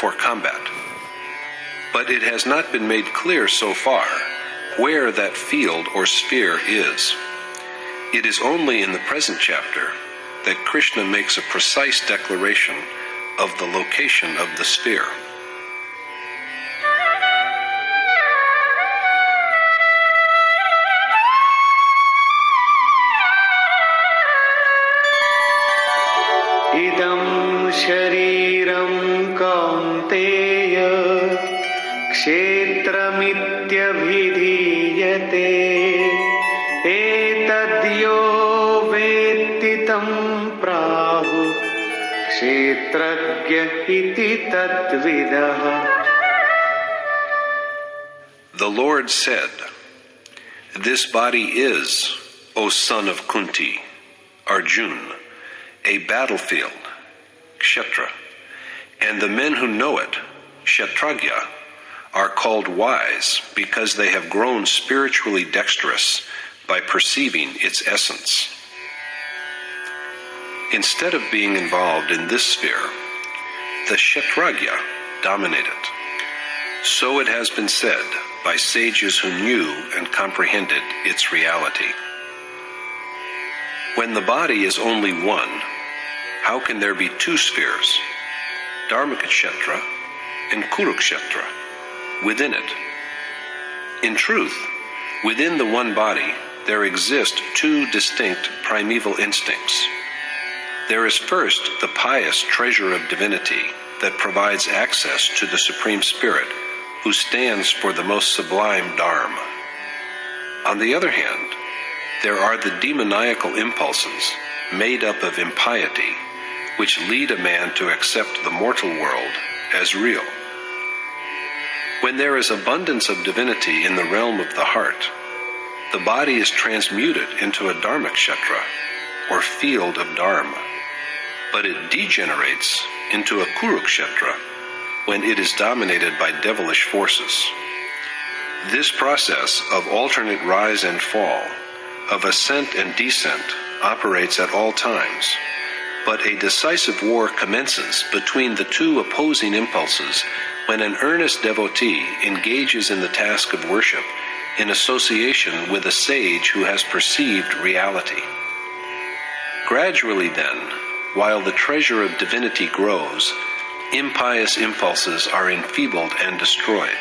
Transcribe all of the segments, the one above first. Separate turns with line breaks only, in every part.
for combat. But it has not been made clear so far where that field or sphere is. It is only in the present chapter that Krishna makes a precise declaration of the location of the sphere.
Idam shariram kaunteya kshetramityavidhiyate etadyo vettitam prahu kshetragya iti tadvidah.
The Lord said, "This body is, O son of Kunti, Arjuna, a battlefield, Kshetra, and the men who know it, Kshetragya, are called wise because they have grown spiritually dexterous by perceiving its essence." Instead of being involved in this sphere, the Kshetragya dominate it. So it has been said by sages who knew and comprehended its reality. When the body is only one, how can there be two spheres, Dharmakshetra and Kurukshetra, within it? In truth, within the one body, there exist two distinct primeval instincts. There is first the pious treasure of divinity that provides access to the Supreme Spirit, who stands for the most sublime Dharma. On the other hand, there are the demoniacal impulses made up of impiety, which lead a man to accept the mortal world as real. When there is abundance of divinity in the realm of the heart, the body is transmuted into a Dharmakshetra, or field of Dharma, but it degenerates into a Kurukshetra when it is dominated by devilish forces. This process of alternate rise and fall, of ascent and descent, operates at all times, but a decisive war commences between the two opposing impulses when an earnest devotee engages in the task of worship in association with a sage who has perceived reality. Gradually then, while the treasure of divinity grows, impious impulses are enfeebled and destroyed.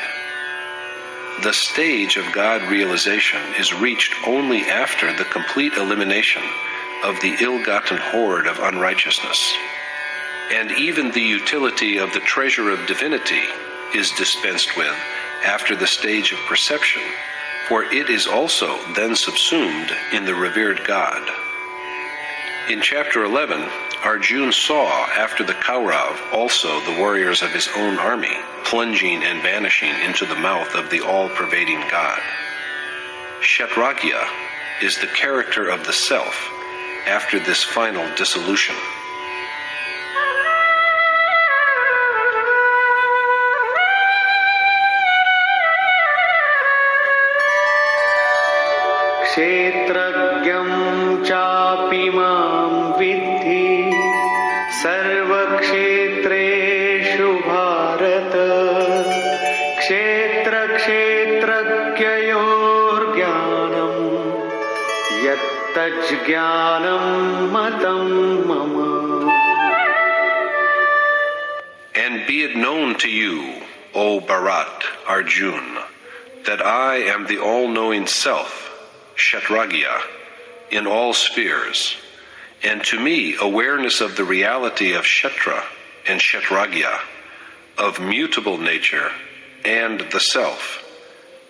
The stage of God realization is reached only after the complete elimination of the ill-gotten hoard of unrighteousness. And even the utility of the treasure of divinity is dispensed with after the stage of perception, for it is also then subsumed in the revered God. In chapter 11, Arjuna saw after the Kaurav also the warriors of his own army plunging and vanishing into the mouth of the all-pervading God. Kshetragya is the character of the self after this final dissolution.
Kshetragyam chapi mam vidhi sarvakshetreshu bharata kshetra kshetragyayor jnanam yattaj jnanam matam mama.
And be it known to you, O Bharat, Arjuna, that I am the all-knowing self, Kshetragya, in all spheres, and to me awareness of the reality of Kshetra and Kshetragya, of mutable nature and the self,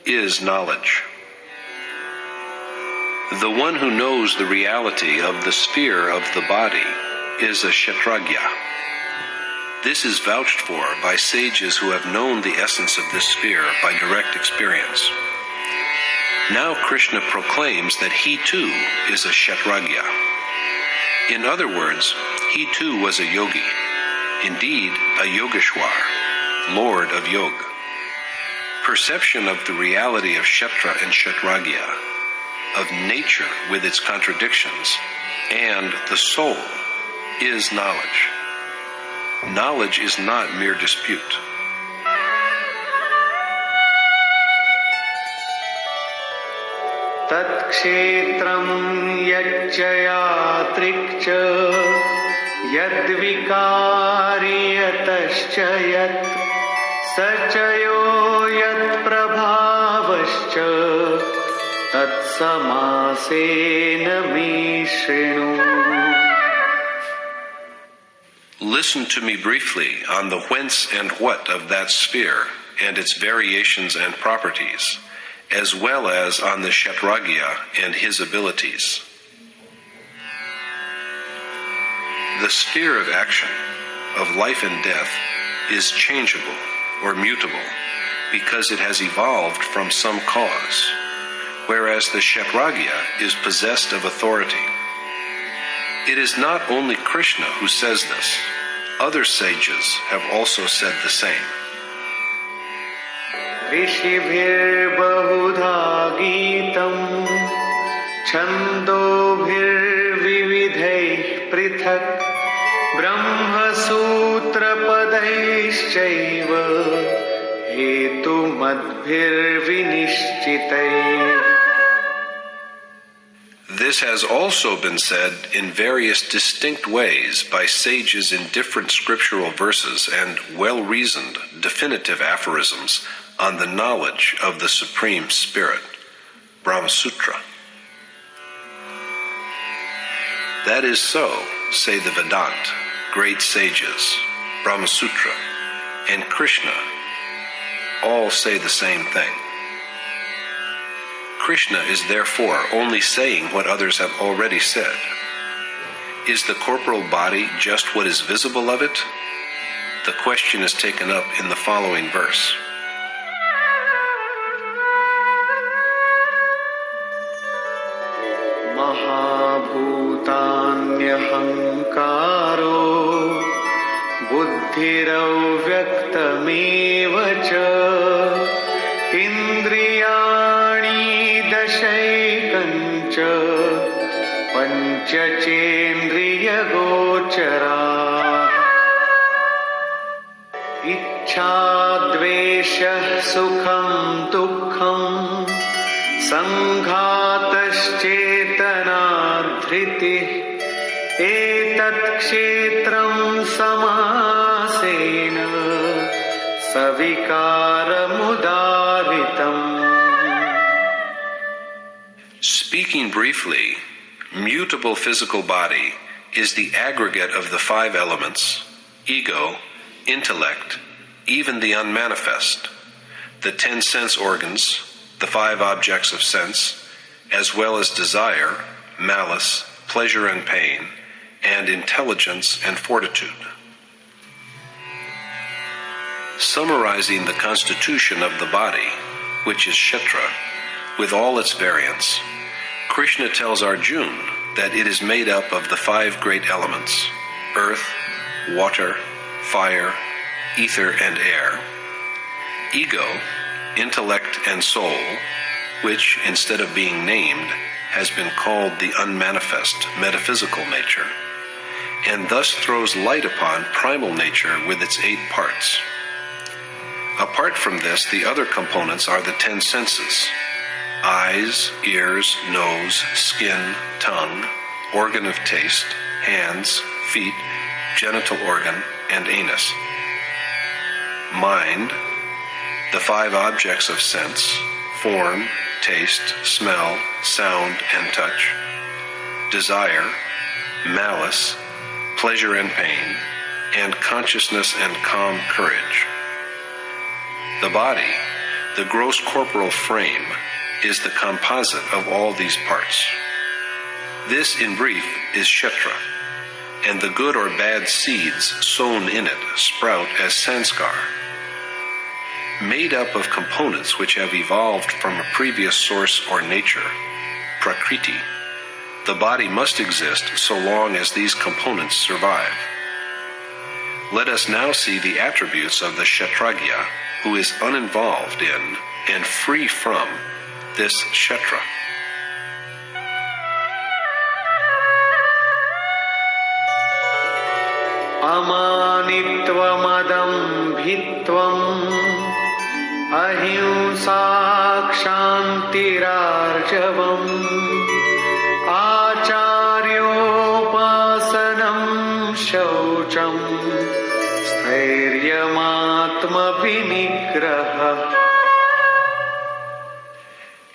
is knowledge. The one who knows the reality of the sphere of the body is a Kshetragya. This is vouched for by sages who have known the essence of this sphere by direct experience. Now Krishna proclaims that he too is a Kshetragya. In other words, he too was a yogi, indeed a Yogeshwar, Lord of Yoga. Perception of the reality of Kshetra and Kshetragya, of nature with its contradictions, and the soul is knowledge. Knowledge is not mere dispute.
तत्क्षेत्रं यच्च यादृक् च यद्विकारी यतश्च यत् स च यो यत्प्रभावश्च तत्समासेन मे शृणु.
Listen to me briefly on the whence and what of that sphere and its variations and properties, as well as on the Kshetragya and his abilities. The sphere of action, of life and death, is changeable or mutable because it has evolved from some cause, whereas the Kshetragya is possessed of authority. It is not only Krishna who says this. Other sages have also said the same.
ऋषिभिर्बहुधा गीतं छन्दोभिर्विविधैः पृथक् ब्रह्मसूत्रपदैश्चैव हेतुमद्भिर्विनिश्चितैः.
This has also been said in various distinct ways by sages in different scriptural verses and well-reasoned, definitive aphorisms on the knowledge of the Supreme Spirit, Brahma Sutra. That is so, say the Vedanta, great sages, Brahma Sutra, and Krishna all say the same thing. Krishna is therefore only saying what others have already said. Is the corporal body just what is visible of it? The question is taken up in the following verse.
महाभूतान्यहङ्कारो बुद्धिरव्यक्तमेव च इन्द्रियाणि दशैकञ्च पञ्चचेन्द्रियगोचराः. इच्छा द्वेषः सुखं दुःखं सङ्घातश्चेतना धृतिः एतत् क्षेत्रं समासेन सविकारमुदाहृतम्.
Speaking briefly, mutable physical body is the aggregate of the five elements, ego, intellect, even the unmanifest, the 10 sense organs, the 5 objects of sense, as well as desire, malice, pleasure and pain, and intelligence and fortitude. Summarizing the constitution of the body, which is Kshetra, with all its variants, Krishna tells Arjuna that it is made up of the 5 great elements, earth, water, fire, ether, and air, ego, intellect, and soul, which, instead of being named, has been called the unmanifest metaphysical nature, and thus throws light upon primal nature with its 8 parts. Apart from this, the other components are the 10 senses: eyes, ears, nose, skin, tongue, organ of taste, hands, feet, genital organ, and anus. Mind, the 5 objects of sense, form, taste, smell, sound, and touch. Desire, malice, pleasure and pain, and consciousness and calm courage. The body, the gross corporal frame, is the composite of all these parts. This, in brief, is Kshetra, and the good or bad seeds sown in it sprout as sanskar. Made up of components which have evolved from a previous source or nature, prakriti, the body must exist so long as these components survive. Let us now see the attributes of the Kshetragya, who is uninvolved in and free from this Kshetra.
अमानित्वमदम्भित्वम् अहिंसा क्षान्तिरार्जवम् आचार्योपासनं शौचम् स्थैर्यमात्मविनिग्रहः.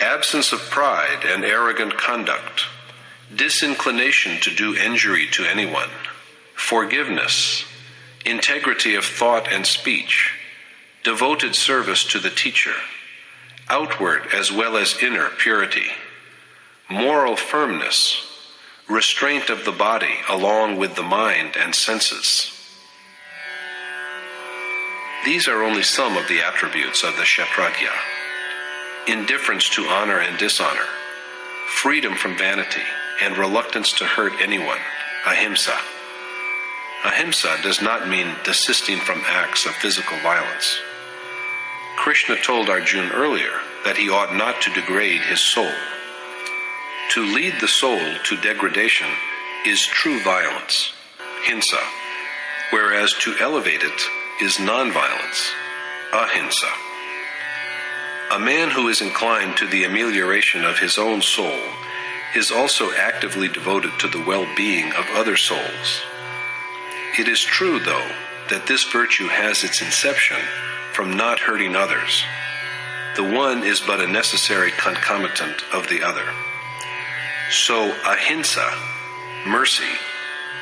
Absence of pride and arrogant conduct, disinclination to do injury to anyone, forgiveness, integrity of thought and speech, devoted service to the teacher, outward as well as inner purity, moral firmness, restraint of the body along with the mind and senses. These are only some of the attributes of the Kshatragya: indifference to honor and dishonor, freedom from vanity, and reluctance to hurt anyone, ahimsa. Ahimsa does not mean desisting from acts of physical violence. Krishna told Arjuna earlier that he ought not to degrade his soul. To lead the soul to degradation is true violence, hinsa, whereas to elevate it is non-violence, ahimsa. A man who is inclined to the amelioration of his own soul is also actively devoted to the well-being of other souls. It is true, though, that this virtue has its inception from not hurting others. The one is but a necessary concomitant of the other. So ahimsa, mercy,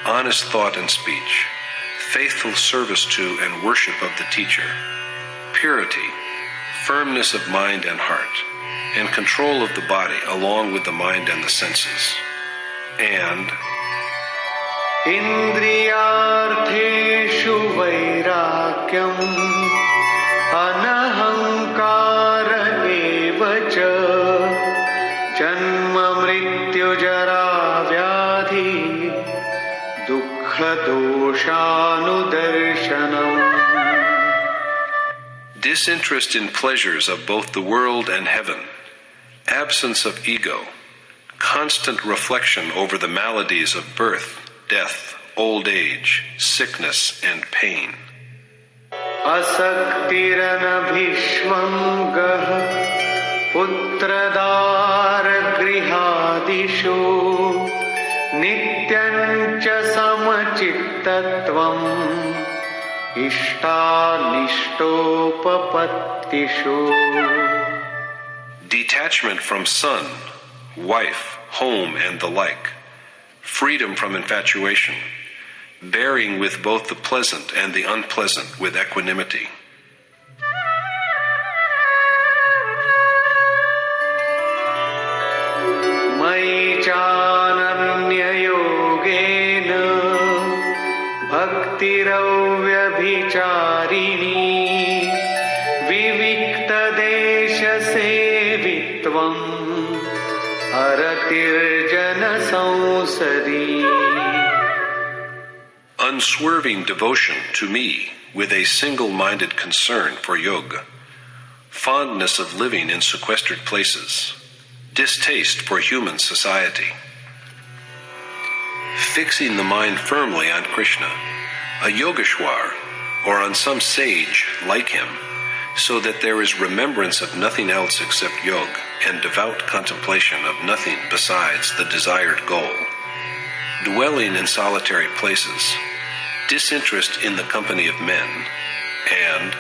honest thought and speech, faithful service to and worship of the teacher, purity, firmness of mind and heart, and control of the body along with the mind and the senses, and
Indriyartheshu vairagyam anahankara eva cha janma mrityu jara vyadhi dukkha doshanudarshanam.
disinterest in pleasures of both the world and heaven, absence of ego, constant reflection over the maladies of birth, death, old age, sickness, and pain.
Asaktiranabhishvangah putradar grihadishu nityancha samachittatvam ishtanishtopapatishu.
Detachment from son, wife, home, and the like, freedom from infatuation, bearing with both the pleasant and the unpleasant with equanimity.
Mayi chananya yogena bhaktiravyavicharini vivikta desha sevitvam aratirjana sansari.
Unswerving devotion to me with a single-minded concern for yoga, fondness of living in sequestered places, distaste for human society. Fixing the mind firmly on Krishna, a Yogeshwar, or on some sage like him, so that there is remembrance of nothing else except yoga and devout contemplation of nothing besides the desired goal. Dwelling in solitary places, disinterest in the company of men, and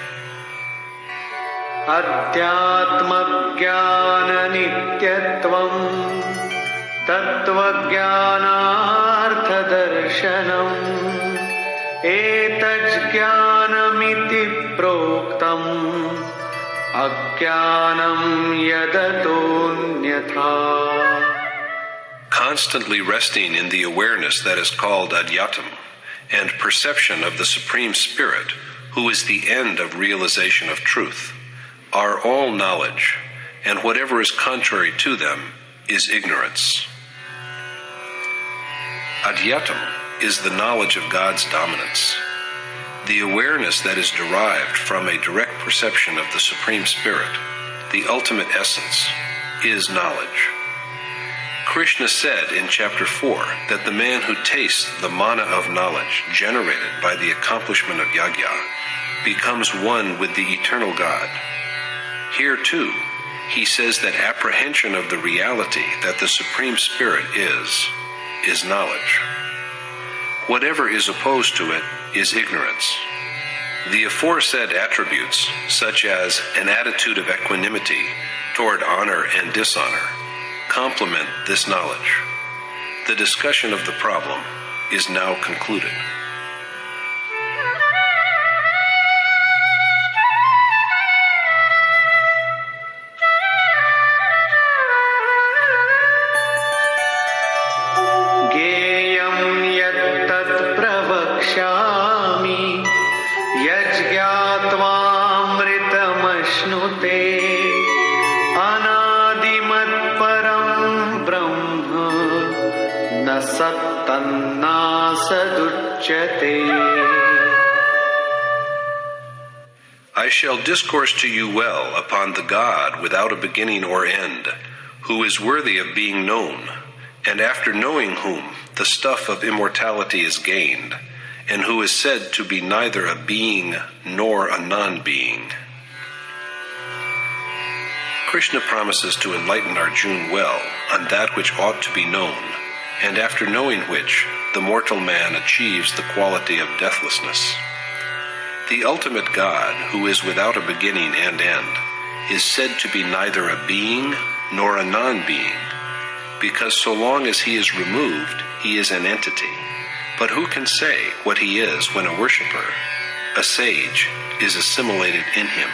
Adhyatma jnana nityatvam tattva jnanartha darshanam etaj jnanamiti proktam ajnanam yadatonyatha.
constantly resting in the awareness that is called adhyatam, and perception of the Supreme Spirit, who is the end of realization of truth, are all knowledge, and whatever is contrary to them is ignorance. Adhyatam is the knowledge of God's dominance. The awareness that is derived from a direct perception of the Supreme Spirit, the ultimate essence, is knowledge. Krishna said in chapter 4 that the man who tastes the manna of knowledge generated by the accomplishment of yajna becomes one with the eternal God. Here too, he says that apprehension of the reality that the Supreme Spirit is knowledge. Whatever is opposed to it is ignorance. The aforesaid attributes, such as an attitude of equanimity toward honor and dishonor, complement this knowledge. The discussion of the problem is now concluded. I shall discourse to you well upon the God without a beginning or end, who is worthy of being known, and after knowing whom the stuff of immortality is gained, and who is said to be neither a being nor a non-being. Krishna promises to enlighten Arjuna well on that which ought to be known, and after knowing which, the mortal man achieves the quality of deathlessness. The ultimate God, who is without a beginning and end, is said to be neither a being nor a non-being, because so long as he is removed, he is an entity. But who can say what he is when a worshipper, a sage, is assimilated in him?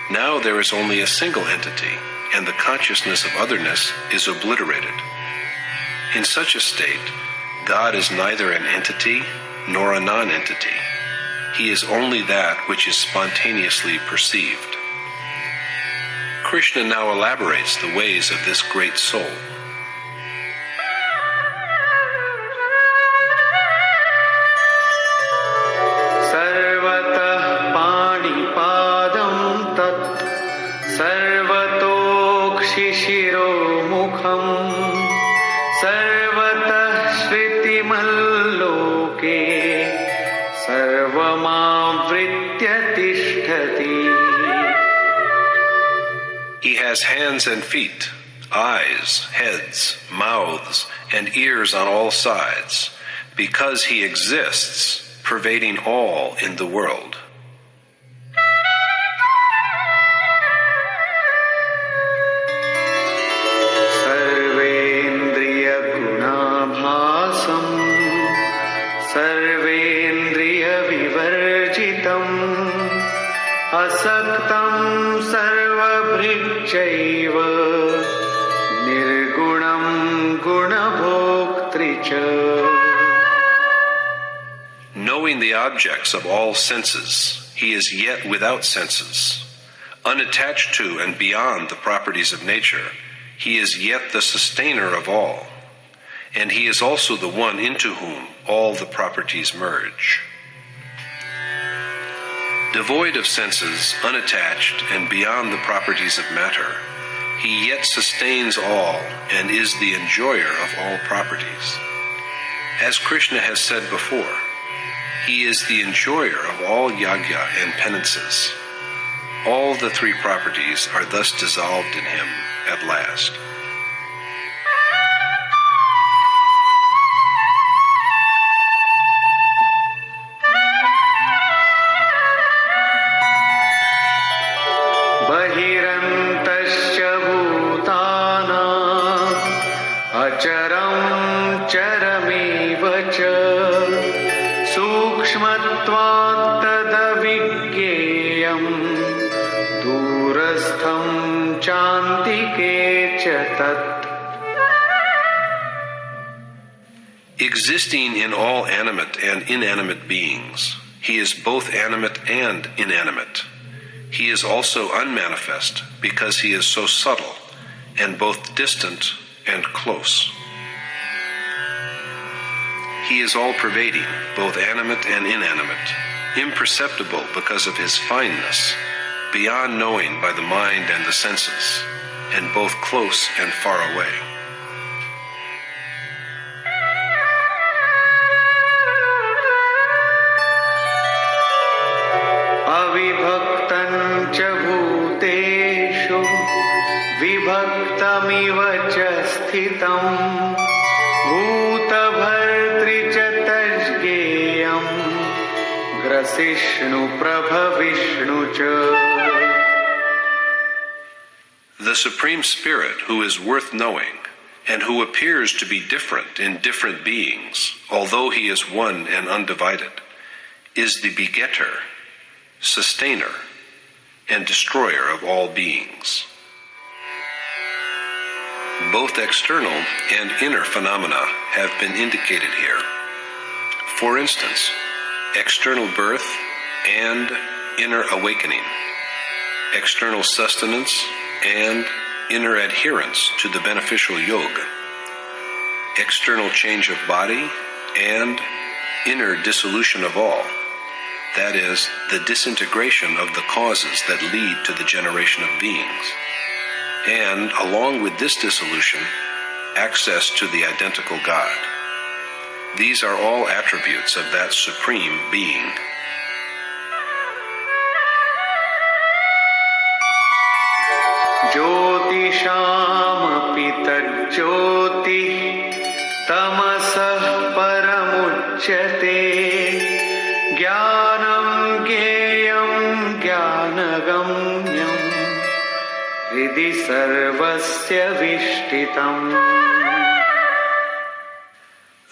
Now there is only a single entity, and the consciousness of otherness is obliterated. In such a state, God is neither an entity nor a non-entity. He is only that which is spontaneously perceived. Krishna now elaborates the ways of this great soul.
Sarvatah panipadam tat sarvatokshishiro mukham sarvatah shritimaloke sarvamavritya tishtati.
He has hands and feet, eyes, heads, mouths, and ears on all sides, because he exists, pervading all in the world.
Sarvendriya gunabhasam sarvendriya vivarjitam asaktam sarvabhrichaiva nirgunam gunabhoktricha.
Knowing the objects of all senses, he is yet without senses. Unattached to and beyond the properties of nature, he is yet the sustainer of all. And he is also the one into whom all the properties merge. Devoid of senses, unattached, and beyond the properties of matter, he yet sustains all and is the enjoyer of all properties. As Krishna has said before, he is the enjoyer of all yajna and penances. All the three properties are thus dissolved in him at last.
Bahirantasya bhutana acharam charamivacha sukshmatvat tadavigyeyam durastham chantike cha tat.
Existing in all animate and inanimate beings, he is both animate and inanimate. He is also unmanifest because he is so subtle and both distant and close. He is all-pervading, both animate and inanimate, imperceptible because of his fineness, beyond knowing by the mind and the senses, and both close and far away.
स्थितम् भूतभर्तृ च तज्ज्ञेयम् ग्रसिष्णु प्रभविष्णु च.
The Supreme Spirit, who is worth knowing, and who appears to be different in different beings, although he is one and undivided, is the begetter, sustainer, and destroyer of all beings. Both external and inner phenomena have been indicated here. For instance, external birth and inner awakening, external sustenance and inner adherence to the beneficial yoga, external change of body and inner dissolution of all, that is, the disintegration of the causes that lead to the generation of beings, and along with this dissolution, access to the identical God. These are all attributes of that Supreme Being.
ज्योतिषामपि तज्ज्योतिः तमसः परमुच्यते ज्ञानं ज्ञेयं ज्ञानगम्यं हृदि सर्वस्य विष्ठितम्.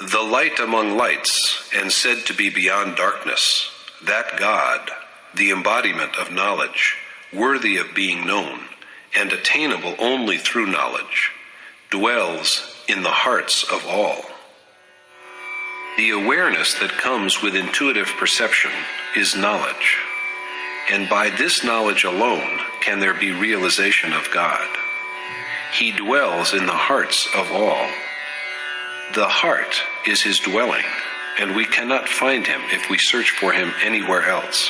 The light among lights, and said to be beyond darkness, that God, the embodiment of knowledge, worthy of being known, and attainable only through knowledge, dwells in the hearts of all. The awareness that comes with intuitive perception is knowledge, and by this knowledge alone can there be realization of God. He dwells in the hearts of all. The heart is his dwelling, and we cannot find him if we search for him anywhere else.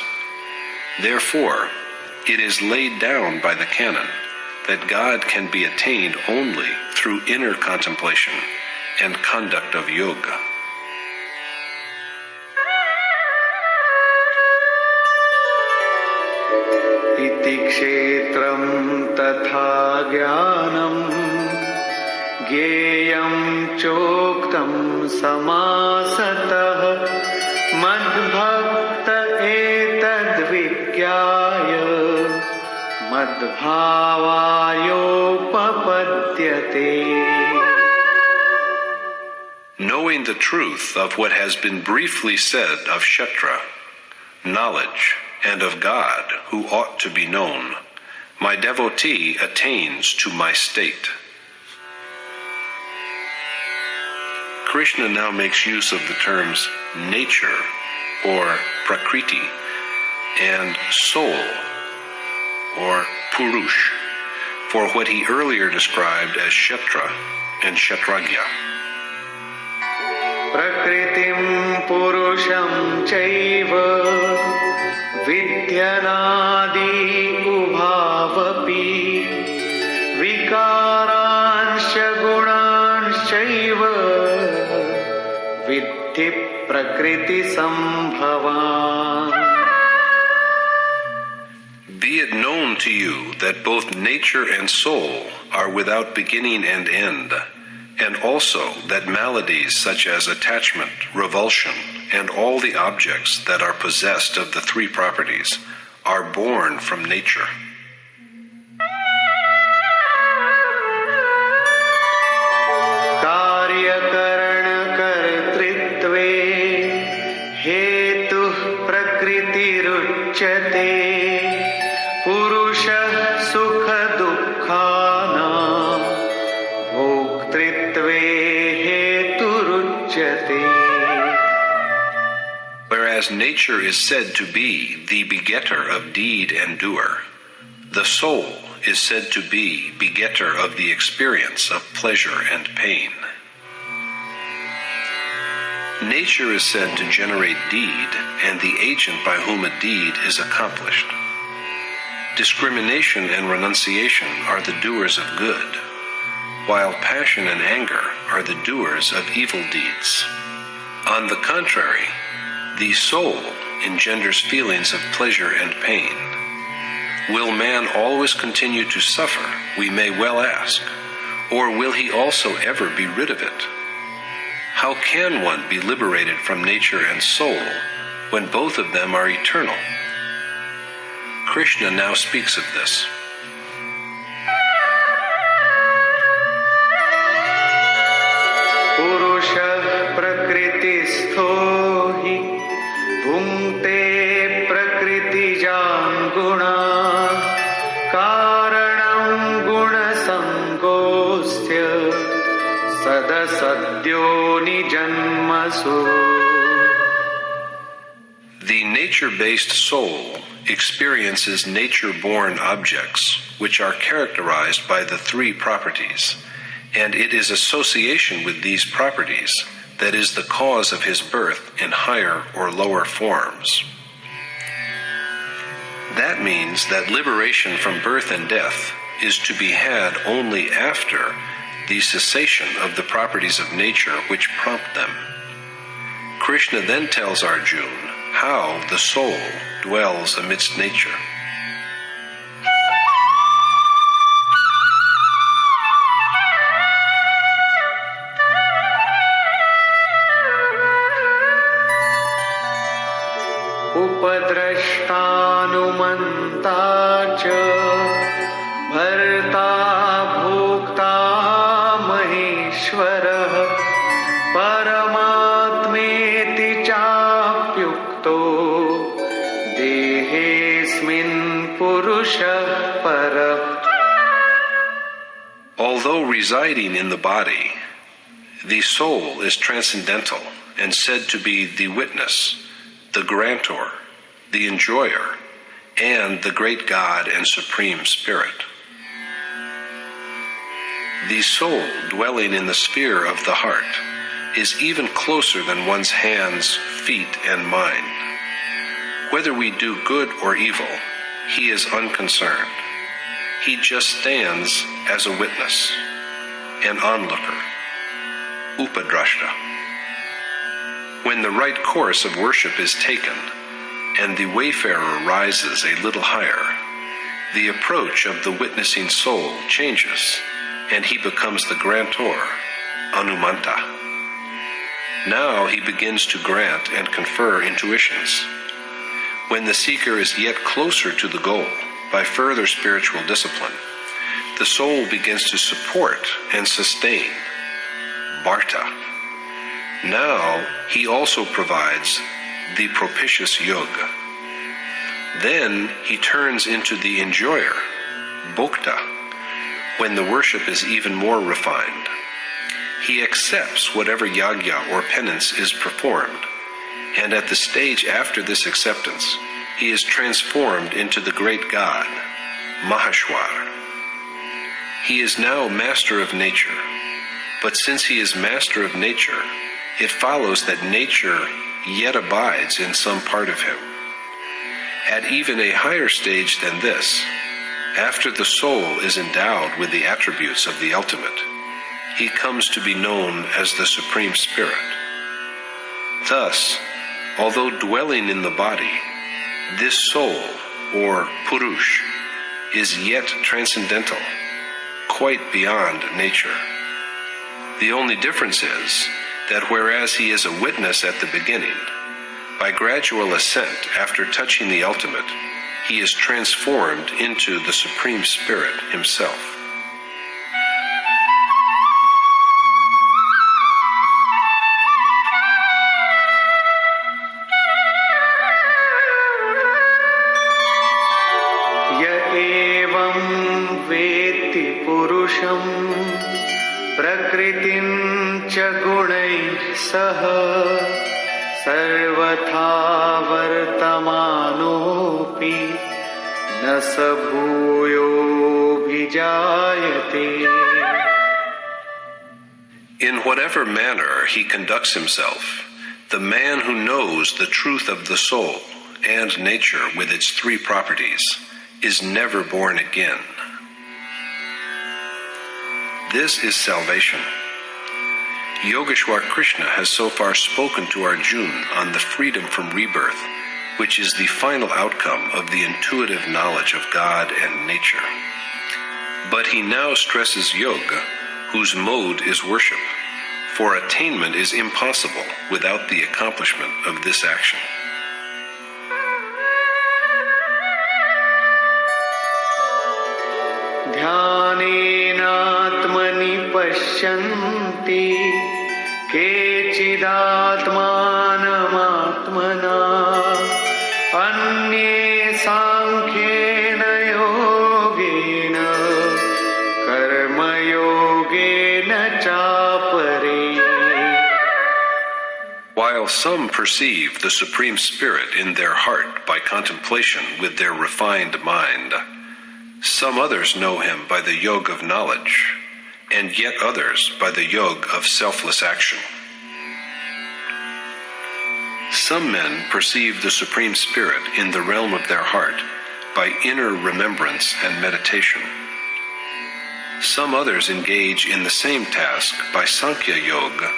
Therefore, it is laid down by the canon that God can be attained only through inner contemplation and conduct of yoga.
इति क्षेत्रं तथा ज्ञानं ज्ञेयं चोक्तं समासतः मद्भक्त एतद्विज्ञाय मद्भावायोपपद्यते.
Knowing the truth of what has been briefly said of Kshetra, knowledge, and of God who ought to be known, my devotee attains to my state. Krishna now makes use of the terms nature or prakriti and soul or purush for what he earlier described as Kshetra and Kshetragya.
प्रकृतिं पुरुषं चैव विद्यनादि उभावपि विकारांश्च गुणांश्चैव विद्धि प्रकृतिसम्भवान्.
Be it known to you that both nature and soul are without beginning and end, and also that maladies such as attachment, revulsion, and all the objects that are possessed of the three properties are born from nature.
कार्यकरणकर्तृत्वे हेतुः प्रकृतिरुच्यते पुरुषः सुखदुःखानां भोक्तृत्वे हेतुरुच्यते.
Whereas nature is said to be the begetter of deed and doer, the soul is said to be begetter of the experience of pleasure and pain. Nature is said to generate deed and the agent by whom a deed is accomplished. Discrimination and renunciation are the doers of good, while passion and anger are the doers of evil deeds. On the contrary, the soul engenders feelings of pleasure and pain. Will man always continue to suffer, we may well ask, Or will he also ever be rid of it? How can one be liberated from nature and soul when both of them are eternal? Krishna now speaks of this.
Purusha prakristho hi bhungte prakritijam guna karanam guna sangosya sadasadyo nijanmasu.
The nature-based soul experiences nature-born objects, which are characterized by the three properties, and it is association with these properties that is the cause of his birth in higher or lower forms. That means that liberation from birth and death is to be had only after the cessation of the properties of nature which prompt them. Krishna then tells Arjuna how the soul dwells amidst nature.
Upadrashtanumanta cha bharta bhokta maheshwarah paramatmeti chapyukto dehesmin purushah parah.
Although residing in the body, the soul is transcendental and said to be the witness, the grantor, the enjoyer, and the great God and Supreme Spirit. The soul dwelling in the sphere of the heart is even closer than one's hands, feet, and mind. Whether we do good or evil, he is unconcerned. He just stands as a witness, an onlooker, upadrashta. When the right course of worship is taken, and the wayfarer rises a little higher, the approach of the witnessing soul changes, and he becomes the grantor, Anumanta. Now he begins to grant and confer intuitions. When the seeker is yet closer to the goal by further spiritual discipline, the soul begins to support and sustain, Bharta. Now he also provides the propitious yoga. Then he turns into the enjoyer, Bhokta, when the worship is even more refined. He accepts whatever yagya or penance is performed, and at the stage after this acceptance, he is transformed into the great God, Maheshwar. He is now master of nature, but since he is master of nature, it follows that nature yet abides in some part of him. At even a higher stage than this, after the soul is endowed with the attributes of the ultimate, he comes to be known as the Supreme Spirit. Thus, although dwelling in the body, this soul, or Purush, is yet transcendental, quite beyond nature. The only difference is that whereas he is a witness at the beginning, by gradual ascent after touching the ultimate, he is transformed into the Supreme Spirit himself.
Ya evam veti purusham prakritim cha gunai saha sarvatha vartamanopi na sabhuyo bhijayate.
In whatever manner he conducts himself, the man who knows the truth of the soul and nature with its three properties is never born again. This is salvation. Yogeshwar Krishna has so far spoken to Arjuna on the freedom from rebirth, which is the final outcome of the intuitive knowledge of God and nature. But he now stresses yoga whose mode is worship, for attainment is impossible without the accomplishment of this action.
ध्यानेनात्मनि पश्यन्ति केचिदात्मानमात्मना अन्ये सांख्येन योगेन कर्मयोगेन चापरे.
While some perceive the Supreme Spirit in their heart by contemplation with their refined mind, some others know him by the yoke of knowledge, and yet others by the yoke of selfless action. Some men perceive the Supreme Spirit in the realm of their heart by inner remembrance and meditation. Some others engage in the same task by Sankhya Yoga,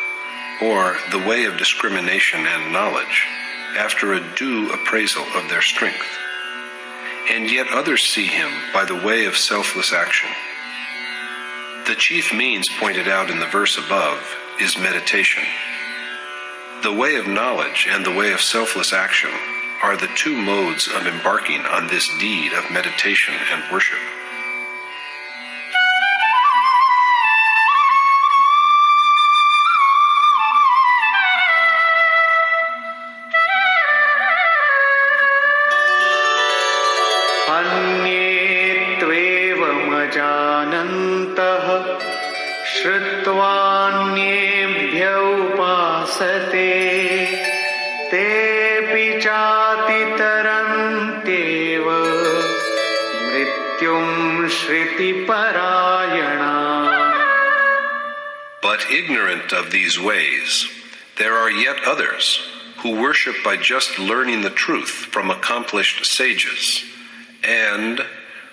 or the way of discrimination and knowledge, after a due appraisal of their strength. And yet others see him by the way of selfless action. The chief means pointed out in the verse above is meditation. The way of knowledge and the way of selfless action are the two modes of embarking on this deed of meditation and worship.
अन्येत्वेवमजानन्तः श्रुत्वान्येभ्य उपासते तेऽपि चातितरन्त्येव मृत्युं श्रुतिपरायणा.
But ignorant of these ways, there are yet others who worship by just learning the truth from accomplished sages, and,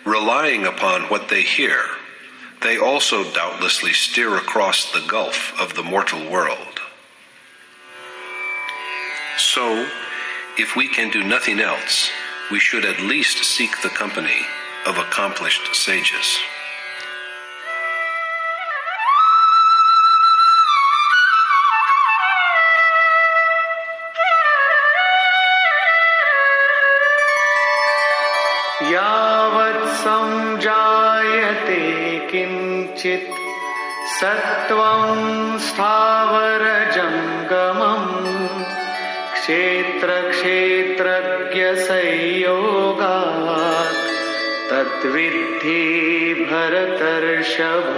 relying upon what they hear, they also doubtlessly steer across the gulf of the mortal world. So, if we can do nothing else, we should at least seek the company of accomplished sages.
यावत् संजायते किञ्चित् सत्त्वं स्थावरजङ्गमम् क्षेत्रक्षेत्रज्ञसंयोगात् तद्विद्धि भरतर्षभ.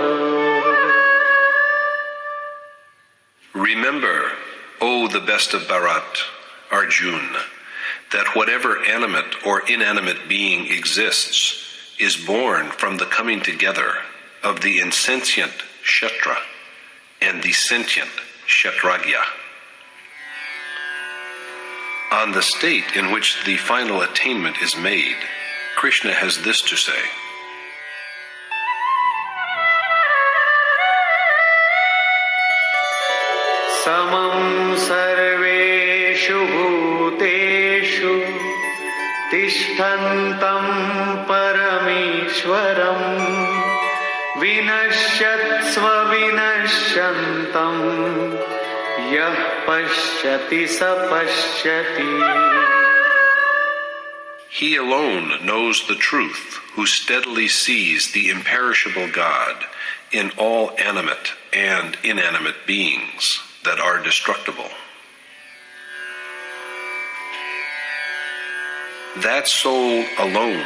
Remember, O the best of Bharat, Arjuna, that whatever animate or inanimate being exists is born from the coming together of the insentient Kshetra and the sentient Kshetragya. On the state in which the final attainment is made, Krishna has this to say.
समं सर्वेषु भूतेषु तिष्ठन्तं परमेश्वरं विनश्यत्स्व विनश्यन्तं यः पश्यति स पश्यति.
He alone knows the truth, who steadily sees the imperishable God in all animate and inanimate beings that are destructible. That soul alone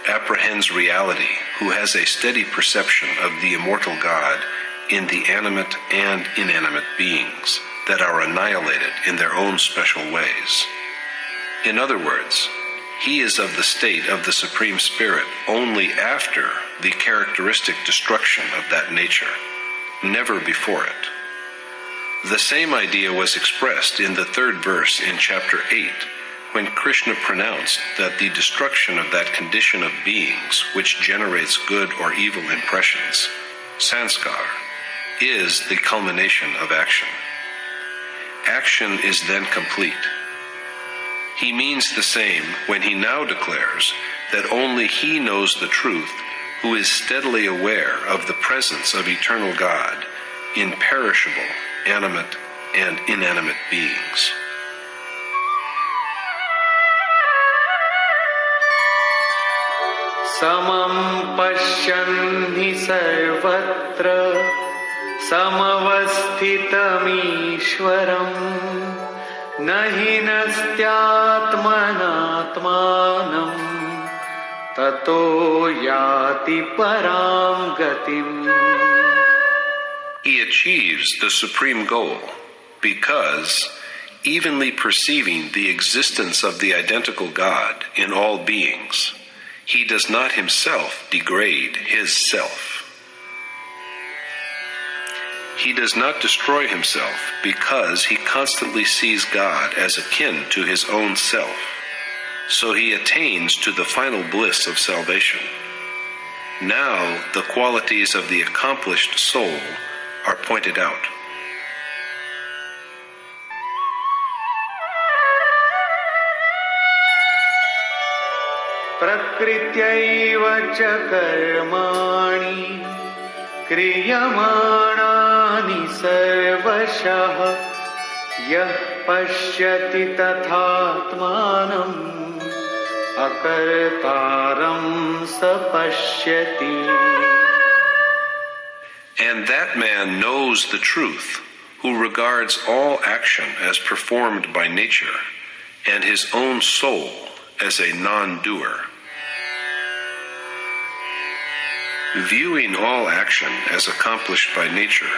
apprehends reality, who has a steady perception of the immortal God in the animate and inanimate beings that are annihilated in their own special ways. In other words, he is of the state of the Supreme Spirit only after the characteristic destruction of that nature, never before it. The same idea was expressed in the third verse in chapter 8, when Krishna pronounced that the destruction of that condition of beings which generates good or evil impressions, sanskar, is the culmination of action. Action is then complete. He means the same when he now declares that only he knows the truth who is steadily aware of the presence of eternal God in perishable, animate, and inanimate beings.
Samam pashyan hi sarvatra samavasthitamishwaram nahi nastyatmanatmanam tato yati param gatim.
He achieves the supreme goal because, evenly perceiving the existence of the identical God in all beings, he does not himself degrade his self. He does not destroy himself because he constantly sees God as akin to his own self, so he attains to the final bliss of salvation. Now the qualities of the accomplished soul are pointed out.
Prakrityaiva cha karmani kriyamani sarvashah yah pashyati tathatmanam akartaram sapashyati.
And that man knows the truth, who regards all action as performed by nature, and his own soul as a non-doer. Viewing all action as accomplished by nature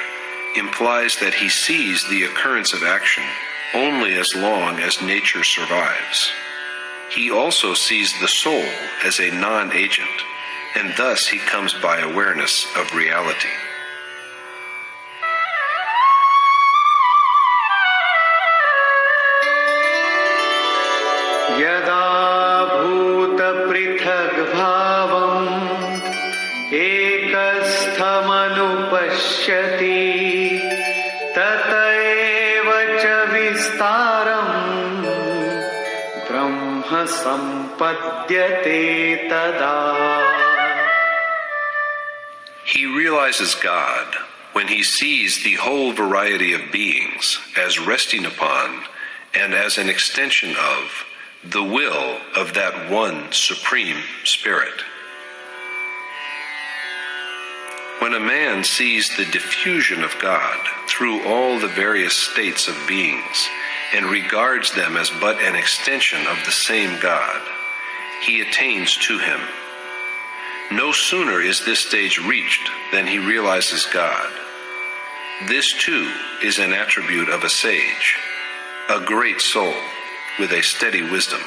implies that he sees the occurrence of action only as long as nature survives. He also sees the soul as a non-agent, and thus he comes by awareness of reality.
Yada bhuta prithag bhavam ekasthamanupashyati tataiva cha vistaram brahma sampadyate tada.
He realizes God when he sees the whole variety of beings as resting upon and as an extension of the will of that one supreme spirit. When a man sees the diffusion of God through all the various states of beings and regards them as but an extension of the same God, he attains to him. No sooner is this stage reached than he realizes God. This too is an attribute of a sage, a great soul with a steady wisdom.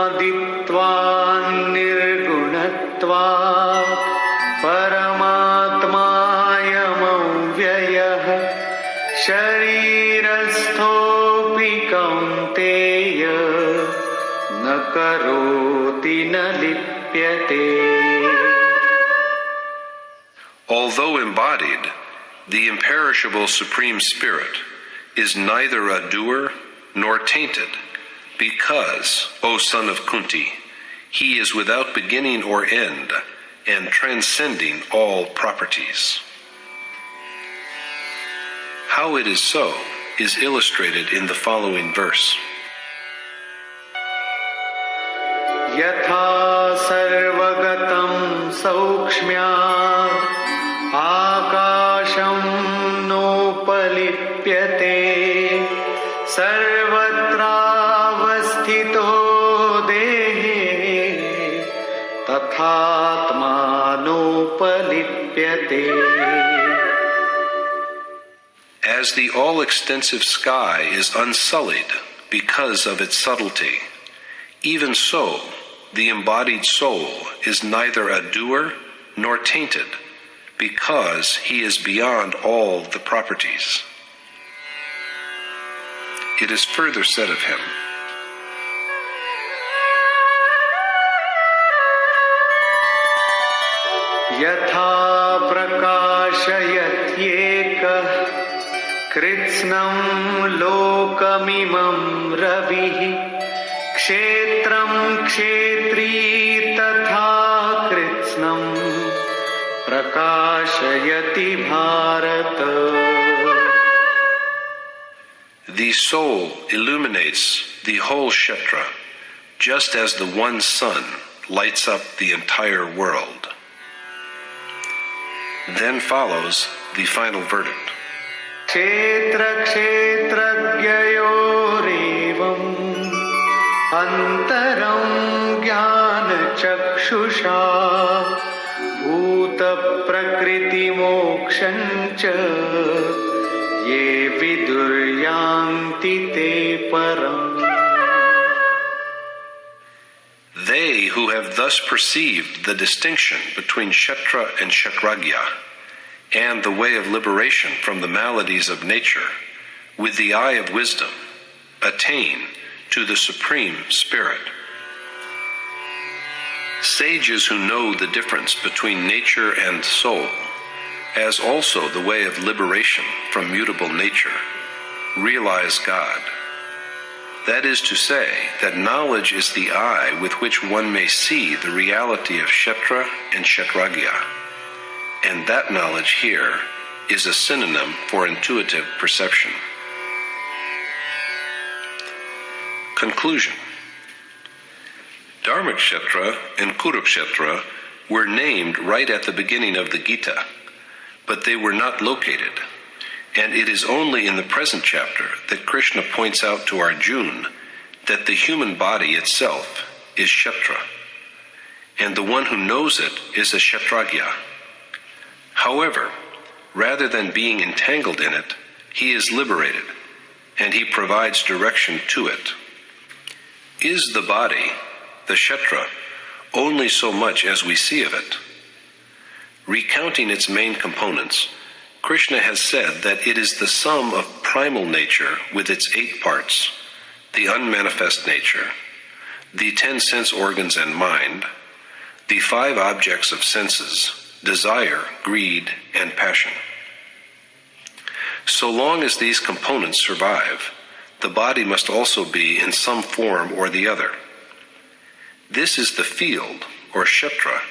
Anaditvan nirgunatva paramatmayam avyayah sharirasthopi kaunteya na karoti na lipyate.
Although embodied, the imperishable Supreme Spirit is neither a doer nor tainted, because, O son of Kunti, he is without beginning or end and transcending all properties. How it is so is illustrated in the following verse.
Yatha sarvagatam saukshmyat akasham nopalipyate sarvatravasthito dehe tathatmanopalipyate.
As the all-extensive sky is unsullied because of its subtlety, even so the embodied soul is neither a doer nor tainted, because he is beyond all the properties. It is further said of him,
Yatha prakashayat yekah krit कृत्स्नं लोकमिमं रविः क्षेत्रं क्षेत्री तथा कृत्स्नं प्रकाशयति Bharat.
The soul illuminates the whole kshetra, just as the one sun lights up the entire world. Then follows the final verdict.
क्षेत्रक्षेत्रज्ञयोरेवम् अन्तरं ज्ञानचक्षुषा भूतप्रकृतिमोक्षं च ये विदुर्यान्ति ते परम्.
They who have thus perceived the distinction between kshetra and kshetragya and the way of liberation from the maladies of nature with the eye of wisdom attain to the Supreme Spirit. Sages who know the difference between nature and soul, as also the way of liberation from mutable nature, realize God. That is to say, that knowledge is the eye with which one may see the reality of kshetra and kshetragya, and that knowledge here is a synonym for intuitive perception. Conclusion. Dharmakshetra and Kurukshetra were named right at the beginning of the Gita, but they were not located, and it is only in the present chapter that Krishna points out to Arjuna that the human body itself is kshetra, and the one who knows it is a kshetragya. However, rather than being entangled in it, he is liberated, and he provides direction to it. Is the body, the kshetra, only so much as we see of it? Recounting its main components, Krishna has said that it is the sum of primal nature with its 8 parts, the unmanifest nature, the 10 sense organs and mind, the 5 objects of senses, desire, greed, and passion. So long as these components survive, the body must also be in some form or the other. This is the field, or kshetra,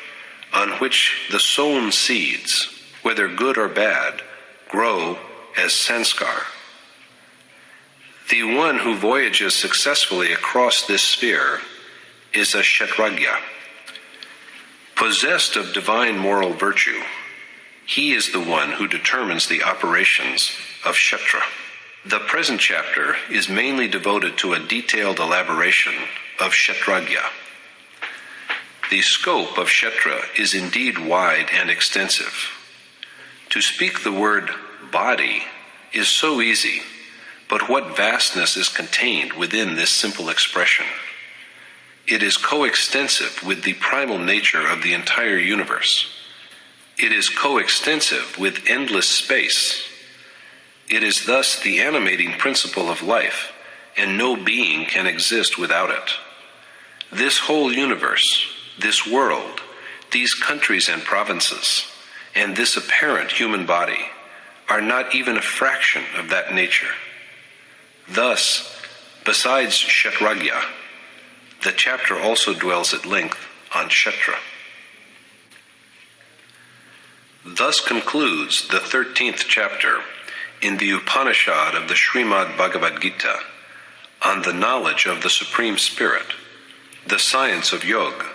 on which the sown seeds, whether good or bad, grow as sanskar. The one who voyages successfully across this sphere is a kshetragya. Possessed of divine moral virtue, he is the one who determines the operations of kshetra. The present chapter is mainly devoted to a detailed elaboration of kshetragya. The scope of kshetra is indeed wide and extensive. To speak the word body is so easy, but what vastness is contained within this simple expression? It is coextensive with the primal nature of the entire universe. It is coextensive with endless space. It is thus the animating principle of life, and no being can exist without it. This whole universe, this world, these countries and provinces, and this apparent human body are not even a fraction of that nature. Thus, besides kshetragya, the chapter also dwells at length on kshetra. Thus concludes the 13th chapter in the Upanishad of the Srimad Bhagavad Gita on the knowledge of the Supreme Spirit, the science of yoga,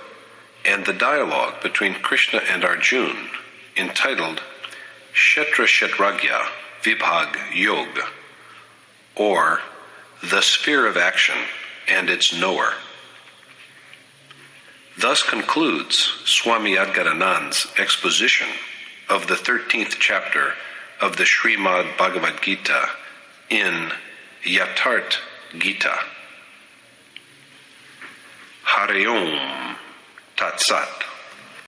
and the dialogue between Krishna and Arjuna entitled Kshetra Kshetragya Vibhag Yoga, or the Sphere of Action and its Knower. Thus concludes Swami Adgaranand's exposition of the 13th chapter of the Srimad Bhagavad Gita in Yatharth Gita. Hare Om Tat Sat.